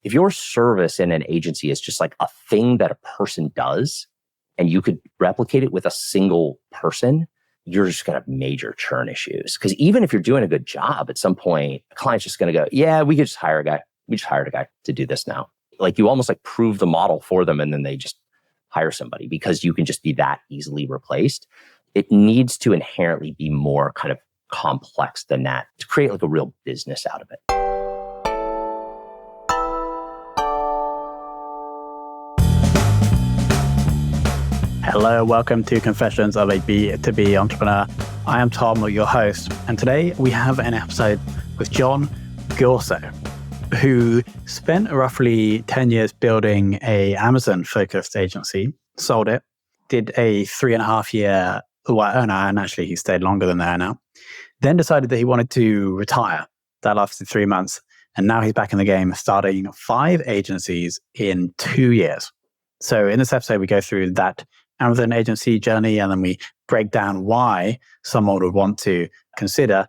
If your service in an agency is just like a thing that a person does and you could replicate it with a single person, you're just going to have major churn issues. Because even if you're doing a good job, at some point, a client's just going to go, yeah, we could just hire a guy. We just hired a guy to do this now. Like you almost like prove the model for them and then they just hire somebody because you can just be that easily replaced. It needs to inherently be more kind of complex than that to create like a real business out of it. Hello, welcome to Confessions of a B2B Entrepreneur. I am Tom, your host, and today we have an episode with John Ghiorso, who spent roughly 10 years building a Amazon-focused agency, sold it, did a 3.5 year, and actually he stayed longer than that now, then decided that he wanted to retire. That lasted 3 months, and now he's back in the game, starting 5 agencies in 2 years. So in this episode, we go through that Amazon agency journey, and then we break down why someone would want to consider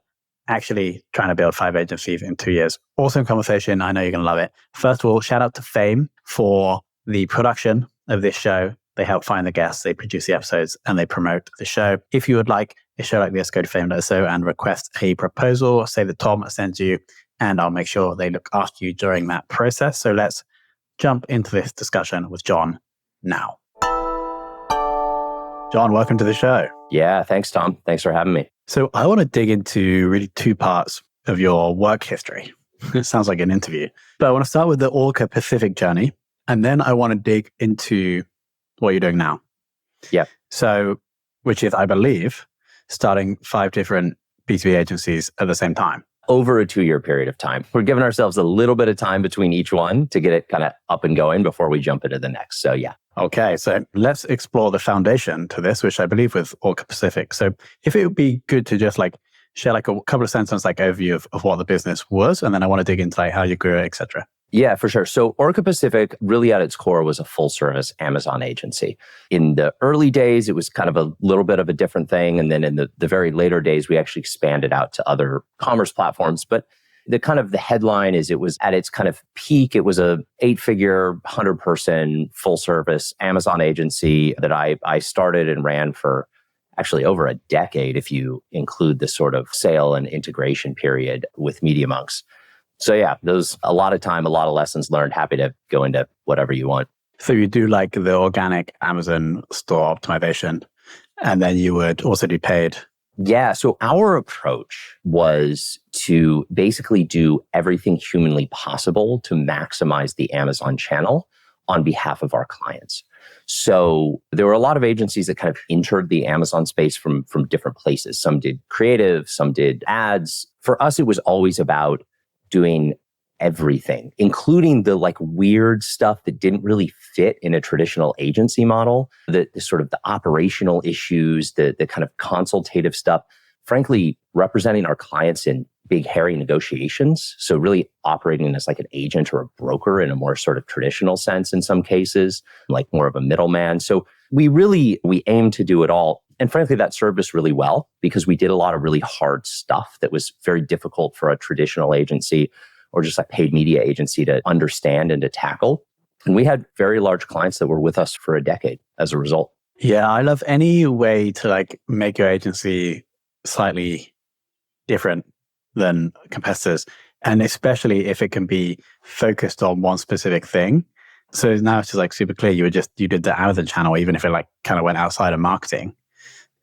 actually trying to build 5 agencies in 2 years. Awesome conversation. I know you're going to love it. First of all, shout out to Fame for the production of this show. They help find the guests, they produce the episodes, and they promote the show. If you would like a show like this, go to fame.so and request a proposal. Say that Tom sends you, and I'll make sure they look after you during that process. So let's jump into this discussion with John now. John, welcome to the show. Yeah, thanks, Tom. Thanks for having me. So I want to dig into really 2 parts of your work history. It sounds like an interview. But I want to start with the Orca Pacific journey, and then I want to dig into what you're doing now. Yeah. So, which is, I believe, starting 5 different B2B agencies at the same time. Over a 2-year period of time. We're giving ourselves a little bit of time between each one to get it kind of up and going before we jump into the next. So yeah. Okay, so let's explore the foundation to this, which I believe was Orca Pacific. So if it would be good to just like share like a couple of sentences like overview of what the business was, and then I want to dig into like how you grew it, et cetera. Yeah, for sure. So Orca Pacific really at its core was a full service Amazon agency. In the early days, it was kind of a little bit of a different thing. And then in the very later days, we actually expanded out to other commerce platforms. But the headline is it was at its kind of peak. It was a 8-figure, 100-person full service Amazon agency that I started and ran for actually over a decade, if you include the sort of sale and integration period with Media Monks. So yeah, there's a lot of time, a lot of lessons learned. Happy to go into whatever you want. So you do like the organic Amazon store optimization, and then you would also do paid. Yeah. So our approach was to basically do everything humanly possible to maximize the Amazon channel on behalf of our clients. So there were a lot of agencies that kind of entered the Amazon space from different places. Some did creative, some did ads. For us, it was always about doing everything, including the like weird stuff that didn't really fit in a traditional agency model, the sort of the operational issues, the kind of consultative stuff, frankly, representing our clients in big, hairy negotiations. So really operating as like an agent or a broker in a more sort of traditional sense in some cases, like more of a middleman. So we aimed to do it all. And frankly, that served us really well because we did a lot of really hard stuff that was very difficult for a traditional agency or just like paid media agency to understand and to tackle. And we had very large clients that were with us for a decade as a result. Yeah, I love any way to like make your agency slightly different than competitors. And especially if it can be focused on one specific thing. So now it's just like super clear. You did the Amazon channel, even if it like kind of went outside of marketing.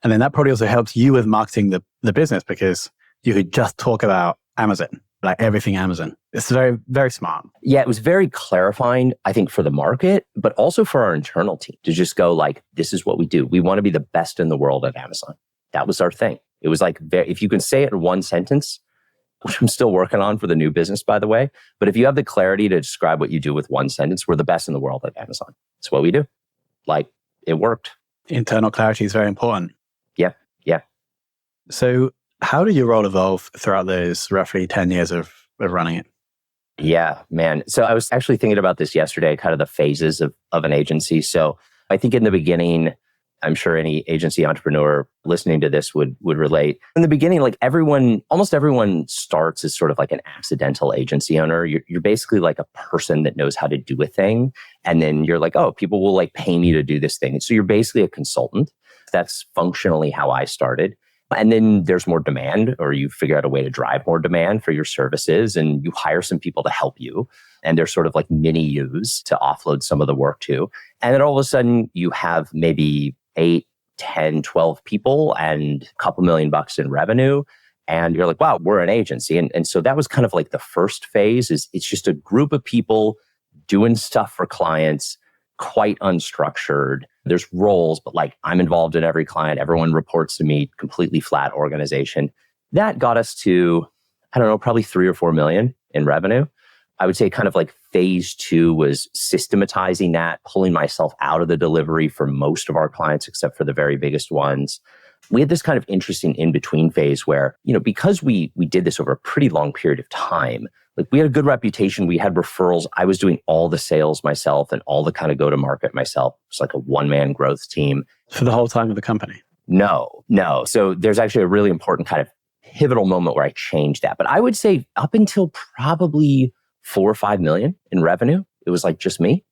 And then that probably also helps you with marketing the business because you could just talk about Amazon, like everything Amazon. It's very, very smart. Yeah, it was very clarifying, I think, for the market, but also for our internal team to just go like, this is what we do. We want to be the best in the world at Amazon. That was our thing. It was like, if you can say it in one sentence, which I'm still working on for the new business, by the way, but if you have the clarity to describe what you do with one sentence, we're the best in the world at Amazon. It's what we do. Like, it worked. Internal clarity is very important. Yeah. So how did your role evolve throughout those roughly 10 years of running it? Yeah, man. So I was actually thinking about this yesterday, kind of the phases of an agency. So I think in the beginning, I'm sure any agency entrepreneur listening to this would relate. In the beginning, like almost everyone starts as sort of like an accidental agency owner. You're basically like a person that knows how to do a thing. And then you're like, oh, people will like pay me to do this thing. And so you're basically a consultant. That's functionally how I started. And then there's more demand, or you figure out a way to drive more demand for your services, and you hire some people to help you. And they're sort of like mini yous to offload some of the work to. And then all of a sudden you have maybe 8, 10, 12 people and a couple $1,000,000 in revenue. And you're like, wow, we're an agency. And so that was kind of like the first phase. Is it's just a group of people doing stuff for clients, quite unstructured. There's roles, but like I'm involved in every client. Everyone reports to me, completely flat organization. That got us to, I don't know, probably 3 or 4 million in revenue. I would say kind of like phase 2 was systematizing that, pulling myself out of the delivery for most of our clients, except for the very biggest ones. We had this kind of interesting in-between phase where, because we did this over a pretty long period of time, like we had a good reputation, we had referrals. I was doing all the sales myself and all the kind of go-to-market myself. It's like a one-man growth team. For the whole time of the company? No. So there's actually a really important kind of pivotal moment where I changed that. But I would say up until probably 4 or 5 million in revenue, it was like just me.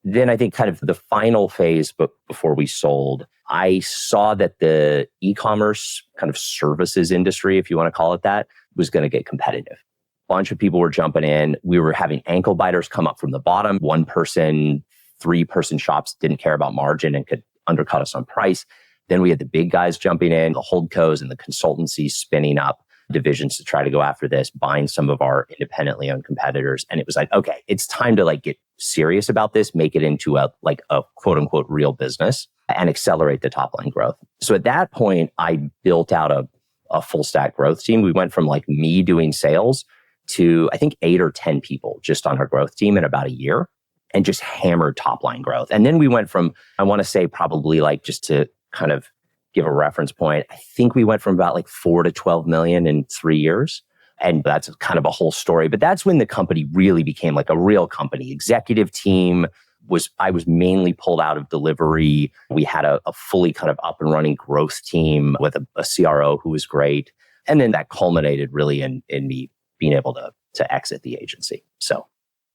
Then I think kind of the final phase, but before we sold, I saw that the e-commerce kind of services industry, if you want to call it that, was going to get competitive. A bunch of people were jumping in. We were having ankle biters come up from the bottom. 1-person, 3-person shops didn't care about margin and could undercut us on price. Then we had the big guys jumping in, the holdcos and the consultancies spinning up divisions to try to go after this, buying some of our independently owned competitors. And it was like, okay, it's time to like get serious about this, make it into a quote unquote real business and accelerate the top line growth. So at that point, I built out a full stack growth team. We went from like me doing sales to I think 8 or 10 people just on our growth team in about a year, and just hammered top line growth. And then we went from, I want to say probably like, just to kind of give a reference point, I think we went from about like 4 to 12 million in 3 years. And that's kind of a whole story. But that's when the company really became like a real company. Executive team I was mainly pulled out of delivery. We had a fully kind of up and running growth team with a CRO who was great. And then that culminated really in me being able to exit the agency. So,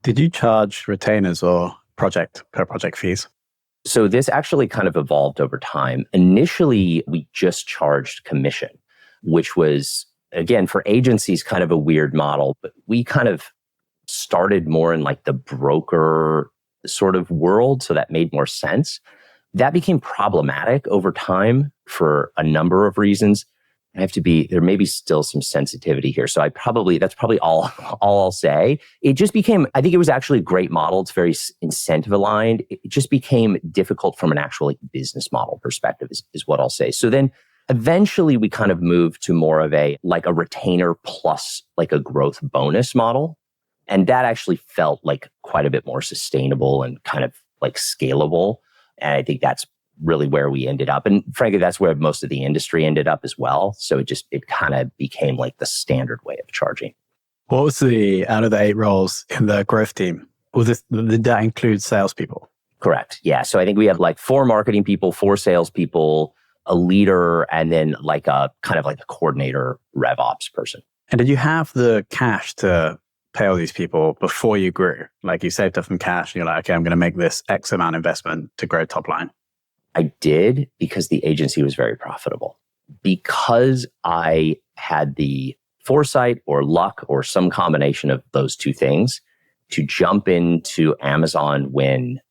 did you charge retainers or per project fees? So this actually kind of evolved over time. Initially, we just charged commission, which was, again, for agencies, kind of a weird model, but we kind of started more in like the broker sort of world. So that made more sense. That became problematic over time for a number of reasons. There may be still some sensitivity here. So that's probably all I'll say. It just became, I think it was actually a great model. It's very incentive aligned. It just became difficult from an actual like business model perspective is what I'll say. So then eventually we kind of moved to more of a retainer plus like a growth bonus model. And that actually felt like quite a bit more sustainable and kind of like scalable. And I think that's really where we ended up. And frankly, that's where most of the industry ended up as well. So it kind of became like the standard way of charging. What was out of the 8 roles in the growth team? Did that include salespeople? Correct. Yeah. So I think we had like 4 marketing people, 4 salespeople, a leader, and then like a kind of like a coordinator rev ops person. And did you have the cash to pay all these people before you grew? Like you saved up some cash and you're like, okay, I'm going to make this X amount investment to grow top line. I did, because the agency was very profitable. Because I had the foresight or luck or some combination of those two things to jump into Amazon when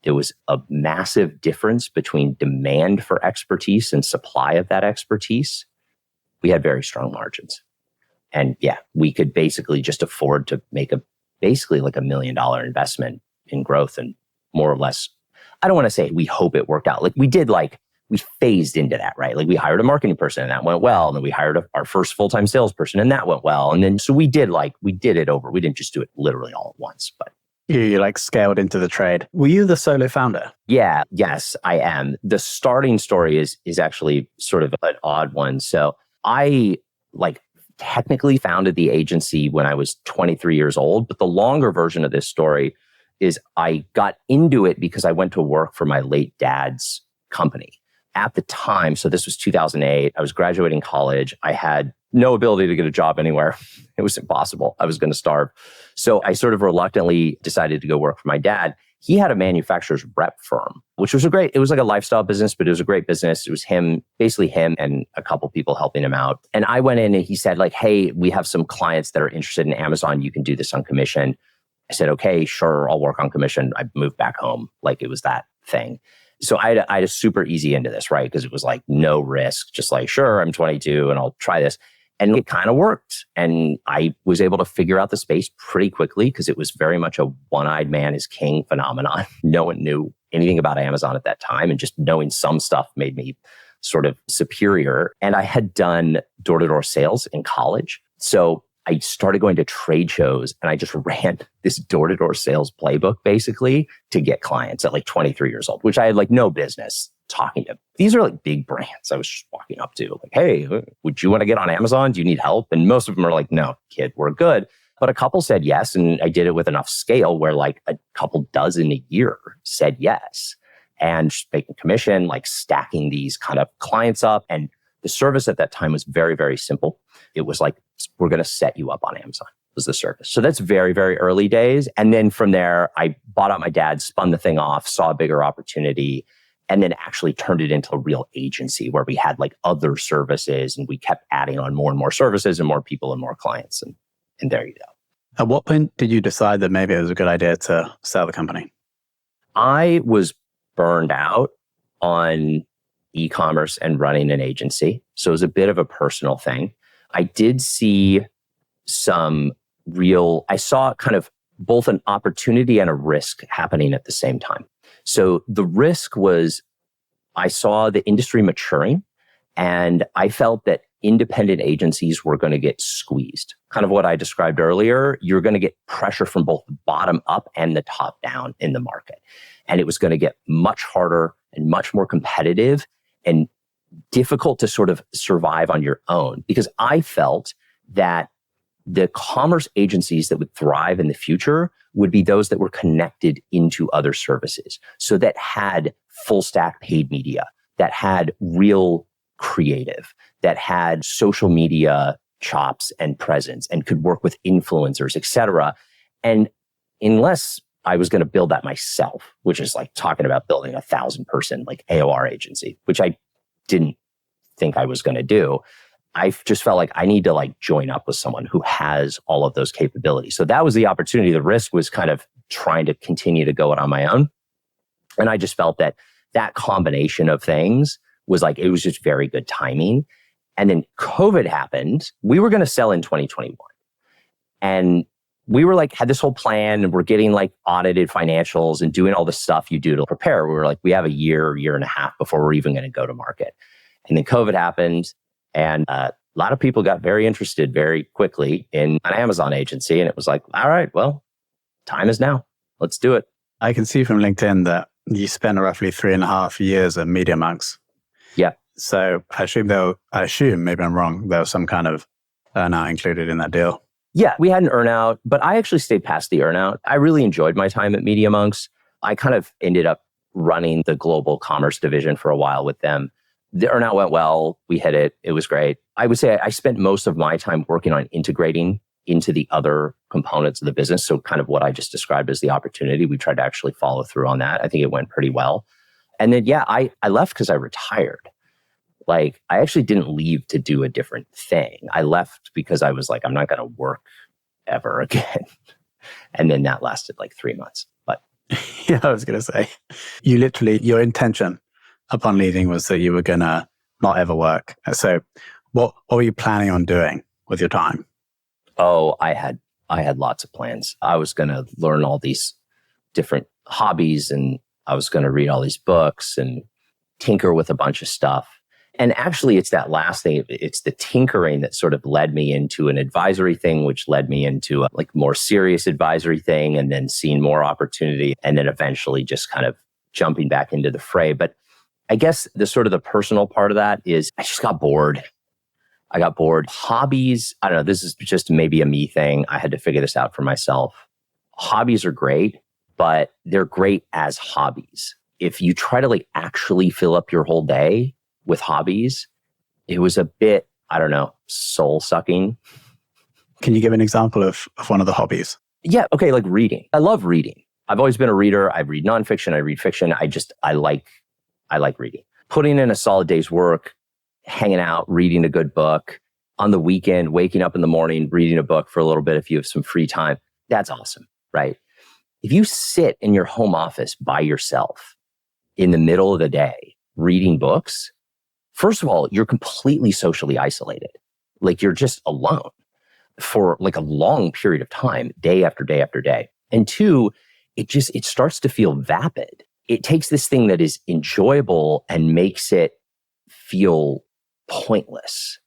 there was a massive difference between demand for expertise and supply of that expertise, we had very strong margins. And yeah, we could basically just afford to make basically like $1 million investment in growth, and more or less, I don't want to say we hope it worked out. Like we phased into that, right? Like we hired a marketing person and that went well. And then we hired our first full-time salesperson and that went well. And then, so we did it over. We didn't just do it literally all at once, but. You like scaled into the trade. Were you the solo founder? Yeah. Yes, I am. The starting story is actually sort of an odd one. So I technically founded the agency when I was 23 years old, but the longer version of this story is I got into it because I went to work for my late dad's company. at the time, so this was 2008, I was graduating college. I had no ability to get a job anywhere. It was impossible. I was going to starve. So I sort of reluctantly decided to go work for my dad. He had a manufacturer's rep firm, which was it was like a lifestyle business, but it was a great business. It was basically him and a couple people helping him out. And I went in and he said like, hey, we have some clients that are interested in Amazon. You can do this on commission. I said, okay, sure, I'll work on commission. I moved back home. Like it was that thing. So I had a super easy into this, right? Because it was like no risk, just like, sure, I'm 22 and I'll try this. And it kind of worked. And I was able to figure out the space pretty quickly because it was very much a one-eyed man is king phenomenon. No one knew anything about Amazon at that time. And just knowing some stuff made me sort of superior. And I had done door-to-door sales in college. So I started going to trade shows and I just ran this door-to-door sales playbook basically to get clients at like 23 years old, which I had like no business talking to. These are like big brands I was just walking up to like, hey, would you want to get on Amazon? Do you need help? And most of them are like, no, kid, we're good. But a couple said yes. And I did it with enough scale where like a couple dozen a year said yes. And just making commission, like stacking these kind of clients up. And the service at that time was very, very simple. It was like, we're going to set you up on Amazon was the service. So that's very, very early days. And then from there, I bought out my dad, spun the thing off, saw a bigger opportunity, and then actually turned it into a real agency where we had like other services and we kept adding on more and more services and more people and more clients. And there you go. At what point did you decide that maybe it was a good idea to sell the company? I was burned out on e-commerce and running an agency. So it was a bit of a personal thing. I did see I saw kind of both an opportunity and a risk happening at the same time. So the risk was I saw the industry maturing and I felt that independent agencies were going to get squeezed. Kind of what I described earlier, you're going to get pressure from both the bottom up and the top down in the market. And it was going to get much harder and much more competitive and difficult to sort of survive on your own, because I felt that the commerce agencies that would thrive in the future would be those that were connected into other services. So that had full stack paid media, that had real creative, that had social media chops and presence and could work with influencers, et cetera. And unless I was going to build that myself, which is like talking about building 1,000-person like AOR agency, which I didn't think I was going to do. I just felt like I need to like join up with someone who has all of those capabilities. So that was the opportunity. The risk was kind of trying to continue to go it on my own. And I just felt that that combination of things was like, it was just very good timing. And then COVID happened. We were going to sell in 2021. And we were like, had this whole plan and we're getting like audited financials and doing all the stuff you do to prepare. We were like, we have a year and a half before we're even going to go to market. And then COVID happened. And a lot of people got very interested very quickly in an Amazon agency. And it was like, all right, well, time is now. Let's do it. I can see from LinkedIn that you spent roughly 3.5 years at Media Monks. Yeah. So I assume, maybe I'm wrong, there was some kind of earnout included in that deal. Yeah, we had an earnout, but I actually stayed past the earnout. I really enjoyed my time at Media Monks. I kind of ended up running the global commerce division for a while with them. The earnout went well. We hit it. It was great. I would say I spent most of my time working on integrating into the other components of the business. So kind of what I just described as the opportunity, we tried to actually follow through on that. I think it went pretty well. And then, yeah, I left because I retired. Like, I actually didn't leave to do a different thing. I left because I was like, I'm not going to work ever again. And then that lasted like 3 months. But yeah, I was going to say, your intention upon leaving was that you were going to not ever work. So what were you planning on doing with your time? Oh, I had lots of plans. I was going to learn all these different hobbies and I was going to read all these books and tinker with a bunch of stuff. And actually, it's that last thing. It's the tinkering that sort of led me into an advisory thing, which led me into a like more serious advisory thing, and then seeing more opportunity, and then eventually just kind of jumping back into the fray. But I guess the sort of the personal part of that is I just got bored. I got bored. Hobbies, I don't know, this is just maybe a me thing. I had to figure this out for myself. Hobbies are great, but they're great as hobbies. if you try to like actually fill up your whole day with hobbies, it was a bit, I don't know, soul sucking. Can you give an example of one of the hobbies? Yeah. Okay. Like reading. I love reading. I've always been a reader. I read nonfiction. I read fiction. I like reading. Putting in a solid day's work, hanging out, reading a good book on the weekend, waking up in the morning, reading a book for a little bit if you have some free time. That's awesome, right? If you sit in your home office by yourself in the middle of the day reading books, first of all, you're completely socially isolated. Like you're just alone for like a long period of time, day after day after day. And two, it starts to feel vapid. It takes this thing that is enjoyable and makes it feel pointless.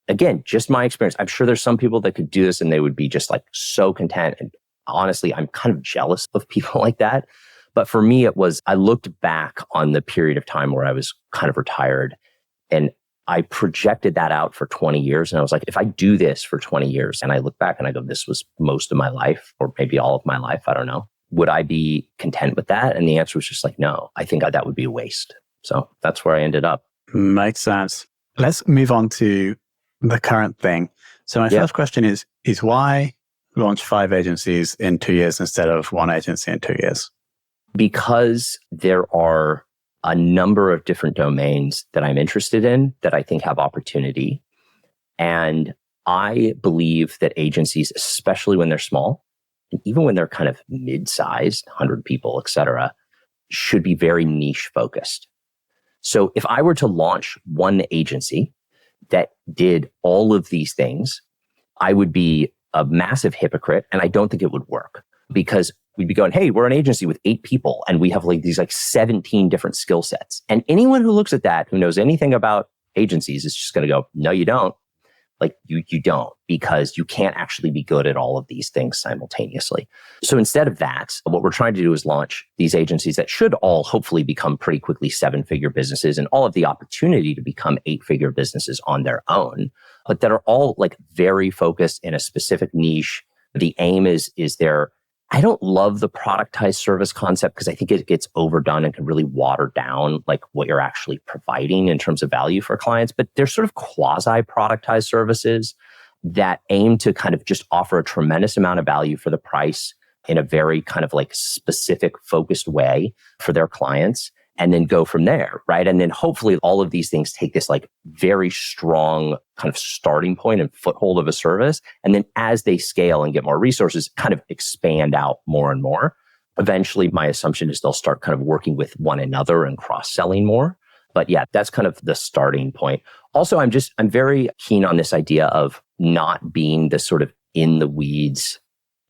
Again, just my experience. I'm sure there's some people that could do this and they would be just like so content. And honestly, I'm kind of jealous of people like that. But for me, I looked back on the period of time where I was kind of retired and I projected that out for 20 years. And I was like, if I do this for 20 years and I look back and I go, this was most of my life or maybe all of my life, I don't know. Would I be content with that? And the answer was just like, no, I think that would be a waste. So that's where I ended up. Makes sense. Let's move on to the current thing. So my first question is why launch 5 agencies in 2 years instead of 1 agency in 2 years? Because there are a number of different domains that I'm interested in that I think have opportunity. And I believe that agencies, especially when they're small, and even when they're kind of mid-sized, 100 people, et cetera, should be very niche focused. So if I were to launch one agency that did all of these things, I would be a massive hypocrite. And I don't think it would work because we'd be going, hey, we're an agency with 8 people and we have like these like 17 different skill sets. And anyone who looks at that, who knows anything about agencies is just going to go, no, you don't. Like you don't, because you can't actually be good at all of these things simultaneously. So instead of that, what we're trying to do is launch these agencies that should all hopefully become pretty quickly 7-figure businesses and all of the opportunity to become 8-figure businesses on their own, but that are all like very focused in a specific niche. The aim is I don't love the productized service concept because I think it gets overdone and can really water down like what you're actually providing in terms of value for clients. But there's sort of quasi-productized services that aim to kind of just offer a tremendous amount of value for the price in a very kind of like specific focused way for their clients and then go from there, right? And then hopefully all of these things take this like very strong kind of starting point and foothold of a service. And then as they scale and get more resources, kind of expand out more and more. Eventually, my assumption is they'll start kind of working with one another and cross-selling more. But yeah, that's kind of the starting point. Also, I'm very keen on this idea of not being the sort of in the weeds,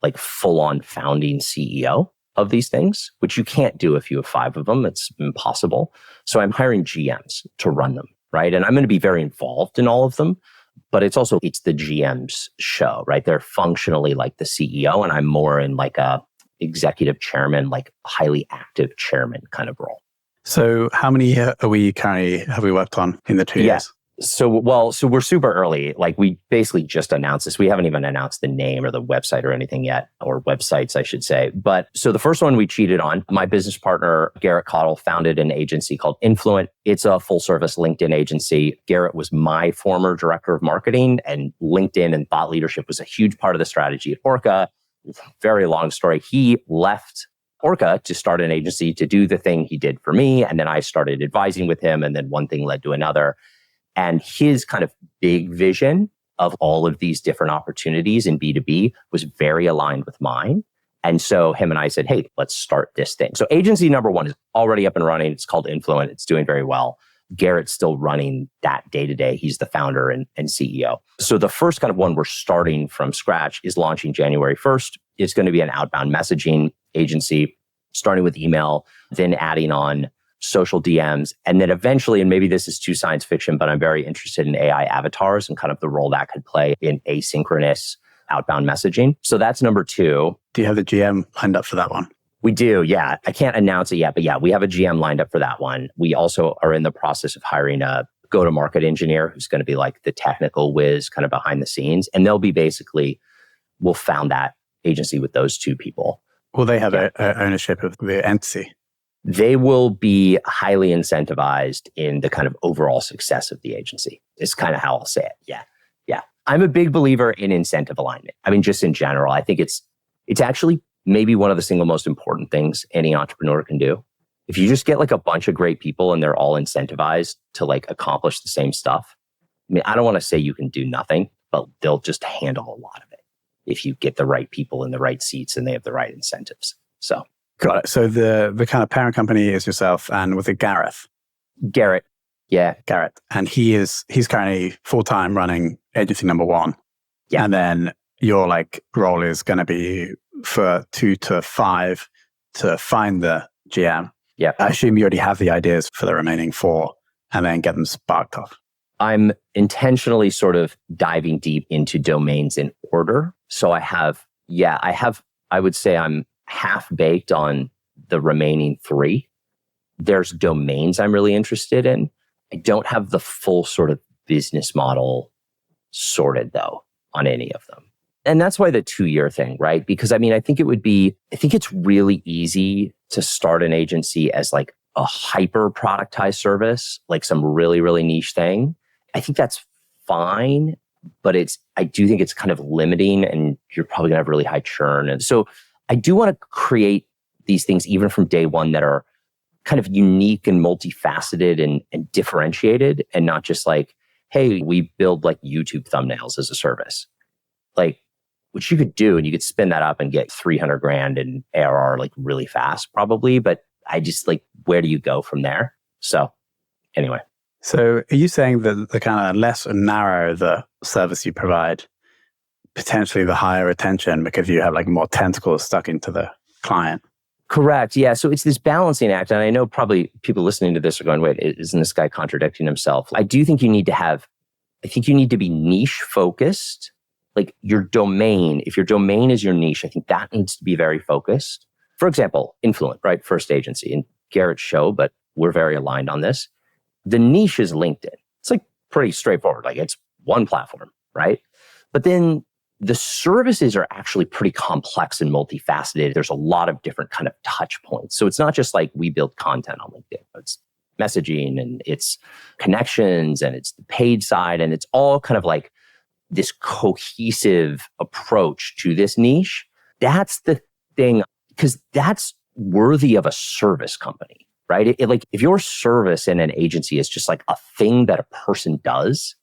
like full-on founding CEO of these things, which you can't do if you have 5 of them. It's impossible. So I'm hiring GMs to run them, right? And I'm going to be very involved in all of them, but it's the GM's show, right? They're functionally like the CEO and I'm more in like a executive chairman, like highly active chairman kind of role. So how many have we worked on in the 2 years? So we're super early. Like we basically just announced this. We haven't even announced the name or the website or anything yet, or websites, I should say. But so the first one we cheated on, my business partner, Garrett Cottle, founded an agency called Influent. It's a full service LinkedIn agency. Garrett was my former director of marketing, and LinkedIn and thought leadership was a huge part of the strategy at Orca. Very long story. He left Orca to start an agency to do the thing he did for me. And then I started advising with him. And then one thing led to another. And his kind of big vision of all of these different opportunities in B2B was very aligned with mine. And so him and I said, hey, let's start this thing. So agency number 1 is already up and running. It's called Influent. It's doing very well. Garrett's still running that day to day. He's the founder and CEO. So the first kind of one we're starting from scratch is launching January 1st. It's going to be an outbound messaging agency, starting with email, then adding on social DMs. And then eventually, and maybe this is too science fiction, but I'm very interested in AI avatars and kind of the role that could play in asynchronous outbound messaging. So that's number 2. Do you have the GM lined up for that one? We do, yeah. I can't announce it yet, but yeah, we have a GM lined up for that one. We also are in the process of hiring a go-to-market engineer who's going to be like the technical whiz kind of behind the scenes. And they'll be we'll found that agency with those 2 people. Will they have ownership of the entity? They will be highly incentivized in the kind of overall success of the agency. Is kind of how I'll say it. Yeah. Yeah. I'm a big believer in incentive alignment. I mean, just in general, I think it's actually maybe one of the single most important things any entrepreneur can do. If you just get like a bunch of great people and they're all incentivized to like accomplish the same stuff. I mean, I don't want to say you can do nothing, but they'll just handle a lot of it if you get the right people in the right seats and they have the right incentives. So. Got it. So the kind of parent company is yourself, and with it Gareth. Garrett. Yeah. Garrett. And he's currently full-time running agency number 1. Yeah. And then your like role is going to be for 2 to 5 to find the GM. Yeah. I assume you already have the ideas for the remaining 4 and then get them sparked off. I'm intentionally sort of diving deep into domains in order. So I would say I'm half baked on the remaining 3. There's domains I'm really interested in. I don't have the full sort of business model sorted though on any of them. And that's why the 2-year thing, right? Because I mean, I think it's really easy to start an agency as like a hyper productized service, like some really, really niche thing. I think that's fine, but I do think it's kind of limiting and you're probably gonna have really high churn. And so I do want to create these things even from day one that are kind of unique and multifaceted and differentiated, and not just like, hey, we build like YouTube thumbnails as a service. Like, which you could do and you could spin that up and get 300 grand in ARR like really fast probably. But I just like, where do you go from there? So anyway. So are you saying that the kind of less narrow the service you provide, potentially the higher retention because you have like more tentacles stuck into the client? Correct. Yeah. So it's this balancing act. And I know probably people listening to this are going, wait, isn't this guy contradicting himself? I do think you need to be niche focused. Like your domain, if your domain is your niche, I think that needs to be very focused. For example, Influent, right? First agency in Garrett's show, but we're very aligned on this. The niche is LinkedIn. It's like pretty straightforward. Like it's one platform, right? But then the services are actually pretty complex and multifaceted. There's a lot of different kind of touch points. So it's not just like we build content on LinkedIn. It's messaging and it's connections and it's the paid side. And it's all kind of like this cohesive approach to this niche. That's the thing, because that's worthy of a service company, right? Like if your service in an agency is just like a thing that a person does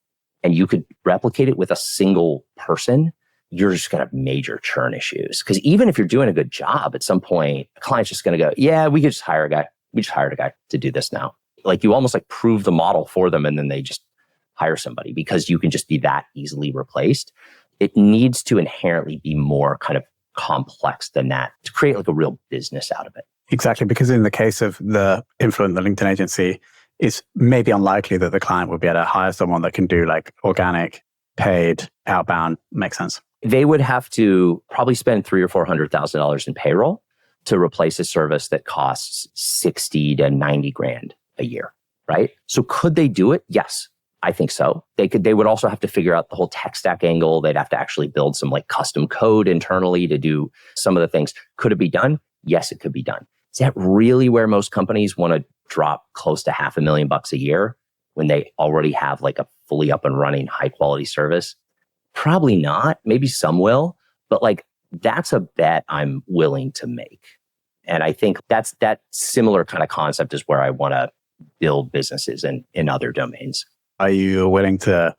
and you could replicate it with a single person, you're just going to have major churn issues. Because even if you're doing a good job, at some point, a client's just going to go, yeah, we could just hire a guy. We just hired a guy to do this now. Like you almost like prove the model for them and then they just hire somebody because you can just be that easily replaced. It needs to inherently be more kind of complex than that to create like a real business out of it. Exactly. Because in the case of the Influent, the LinkedIn agency, it's maybe unlikely that the client would be able to hire someone that can do like organic, paid, outbound. Makes sense. They would have to probably spend $300,000 or $400,000 in payroll to replace a service that costs 60 to 90 grand a year, right? So could they do it? Yes, I think so. They would also have to figure out the whole tech stack angle. They'd have to actually build some like custom code internally to do some of the things. Could it be done? Yes, it could be done. Is that really where most companies want to drop close to $500,000 a year when they already have like a fully up and running high quality service? Probably not. Maybe some will, but like that's a bet I'm willing to make. And I think that similar kind of concept is where I want to build businesses in other domains. Are you willing to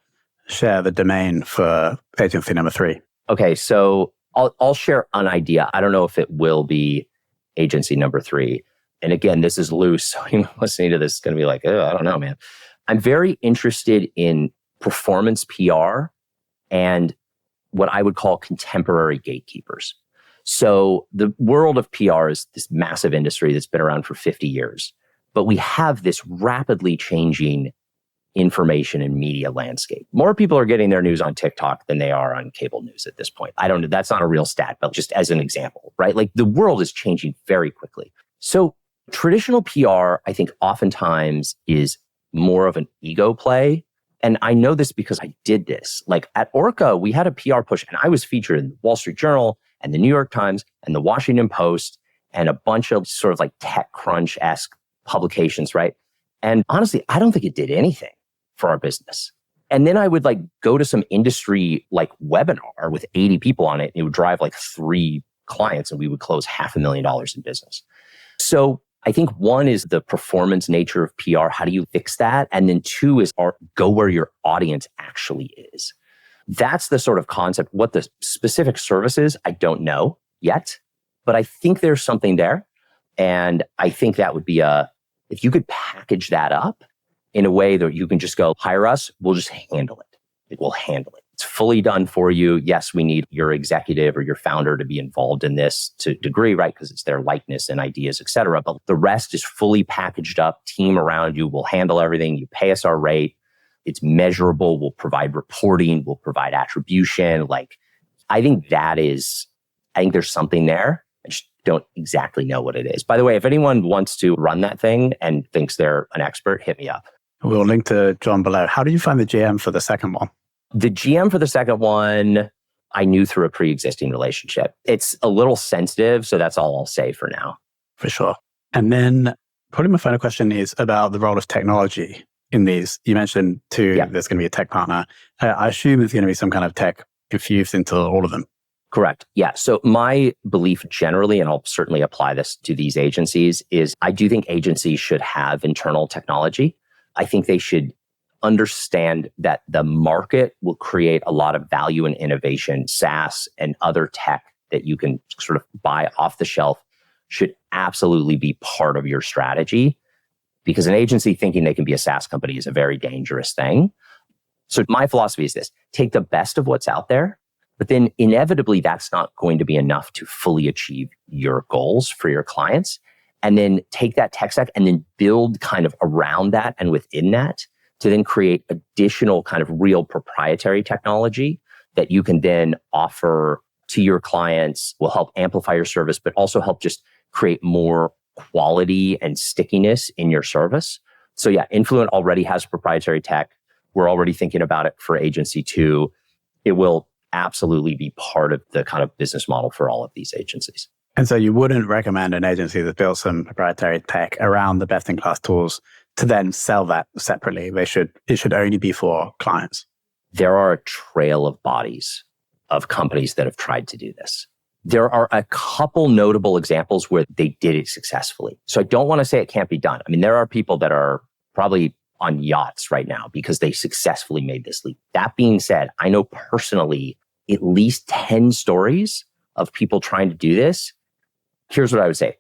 share the domain for agency number 3? Okay, so I'll share an idea. I don't know if it will be agency number 3. And again, this is loose. So anyone listening to this is going to be like, oh, I don't know, man. I'm very interested in performance PR and what I would call contemporary gatekeepers. So the world of PR is this massive industry that's been around for 50 years. But we have this rapidly changing information and media landscape. More people are getting their news on TikTok than they are on cable news at this point. I don't know. That's not a real stat, but just as an example, right? Like the world is changing very quickly. So traditional PR, I think oftentimes is more of an ego play. And I know this because I did this. Like at Orca, we had a PR push and I was featured in the Wall Street Journal and the New York Times and the Washington Post and a bunch of sort of like TechCrunch-esque publications, right? And honestly, I don't think it did anything for our business. And then I would like go to some industry like webinar with 80 people on it. And it would drive like 3 clients and we would close $500,000 in business. So I think one is the performance nature of PR. How do you fix that? And then 2 is go where your audience actually is. That's the sort of concept. What the specific service is, I don't know yet, but I think there's something there. And I think that would be if you could package that up in a way that you can just go, hire us, we'll just handle it. It will handle it. It's fully done for you. Yes, we need your executive or your founder to be involved in this to a degree, right? Because it's their likeness and ideas, et cetera. But the rest is fully packaged up. Team around you will handle everything. You pay us our rate. It's measurable. We'll provide reporting. We'll provide attribution. I think there's something there. I just don't exactly know what it is. By the way, if anyone wants to run that thing and thinks they're an expert, hit me up. We'll link to John below. How did you find the GM for the second one? The GM for the second one, I knew through a pre-existing relationship. It's a little sensitive, so that's all I'll say for now. For sure. And then probably my final question is about the role of technology in these. You mentioned there's going to be a tech partner. I assume there's going to be some kind of tech infused into all of them. Correct. Yeah. So my belief generally, and I'll certainly apply this to these agencies, is I do think agencies should have internal technology. I think they should understand that the market will create a lot of value and innovation. SaaS and other tech that you can sort of buy off the shelf should absolutely be part of your strategy, because an agency thinking they can be a SaaS company is a very dangerous thing. So my philosophy is this: take the best of what's out there, but then inevitably that's not going to be enough to fully achieve your goals for your clients. And then take that tech stack and then build kind of around that and within that to then create additional kind of real proprietary technology that you can then offer to your clients, will help amplify your service, but also help just create more quality and stickiness in your service. So yeah, Influent already has proprietary tech. We're already thinking about it for agency 2. It will absolutely be part of the kind of business model for all of these agencies. And so you wouldn't recommend an agency that builds some proprietary tech around the best-in-class tools to then sell that separately. It should only be for clients. There are a trail of bodies of companies that have tried to do this. There are a couple notable examples where they did it successfully. So I don't want to say it can't be done. I mean, there are people that are probably on yachts right now because they successfully made this leap. That being said, I know personally at least 10 stories of people trying to do this. Here's what I would say.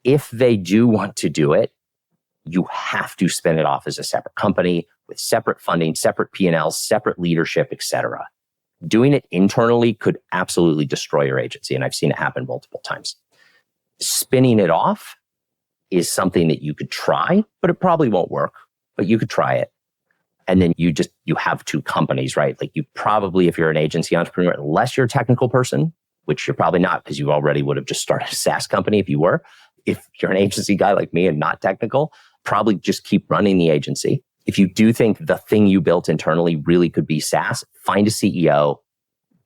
If they do want to do it, you have to spin it off as a separate company with separate funding, separate P&Ls, separate leadership, et cetera. Doing it internally could absolutely destroy your agency, and I've seen it happen multiple times. Spinning it off is something that you could try, but it probably won't work, but you could try it. And then you have 2 companies, right? Like you probably, if you're an agency entrepreneur, unless you're a technical person, which you're probably not because you already would have just started a SaaS company if you were. If you're an agency guy like me and not technical, probably just keep running the agency. If you do think the thing you built internally really could be SaaS, find a CEO,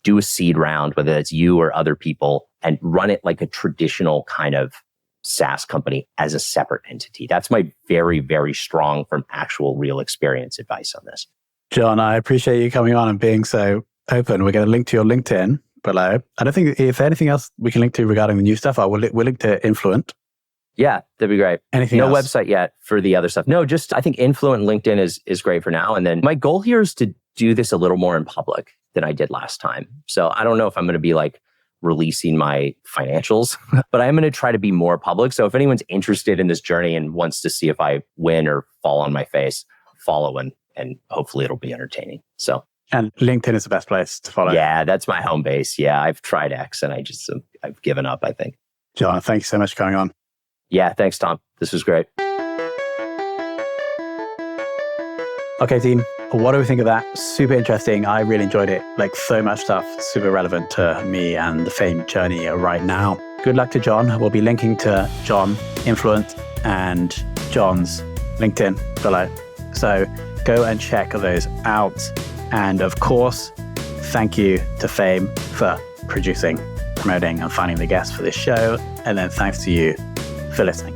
do a seed round, whether that's you or other people, and run it like a traditional kind of SaaS company as a separate entity. That's my very, very strong from actual real experience advice on this. John, I appreciate you coming on and being so open. We're going to link to your LinkedIn below. I don't think if anything else we can link to regarding the new stuff, we'll link to Influent. Yeah, that'd be great. Anything else? No website yet for the other stuff. No, just I think Influent and LinkedIn is great for now. And then my goal here is to do this a little more in public than I did last time. So I don't know if I'm going to be like releasing my financials, but I'm going to try to be more public. So if anyone's interested in this journey and wants to see if I win or fall on my face, follow and hopefully it'll be entertaining. So. And LinkedIn is the best place to follow. Yeah, that's my home base. Yeah, I've tried X and I've given up, I think. John, thank you so much for coming on. Yeah, thanks, Tom. This was great. Okay, team. What do we think of that? Super interesting. I really enjoyed it. Like so much stuff, super relevant to me and the Fame journey right now. Good luck to John. We'll be linking to John, Influent, and John's LinkedIn below. So go and check those out. And of course, thank you to Fame for producing, promoting, and finding the guests for this show. And then thanks to you for listening.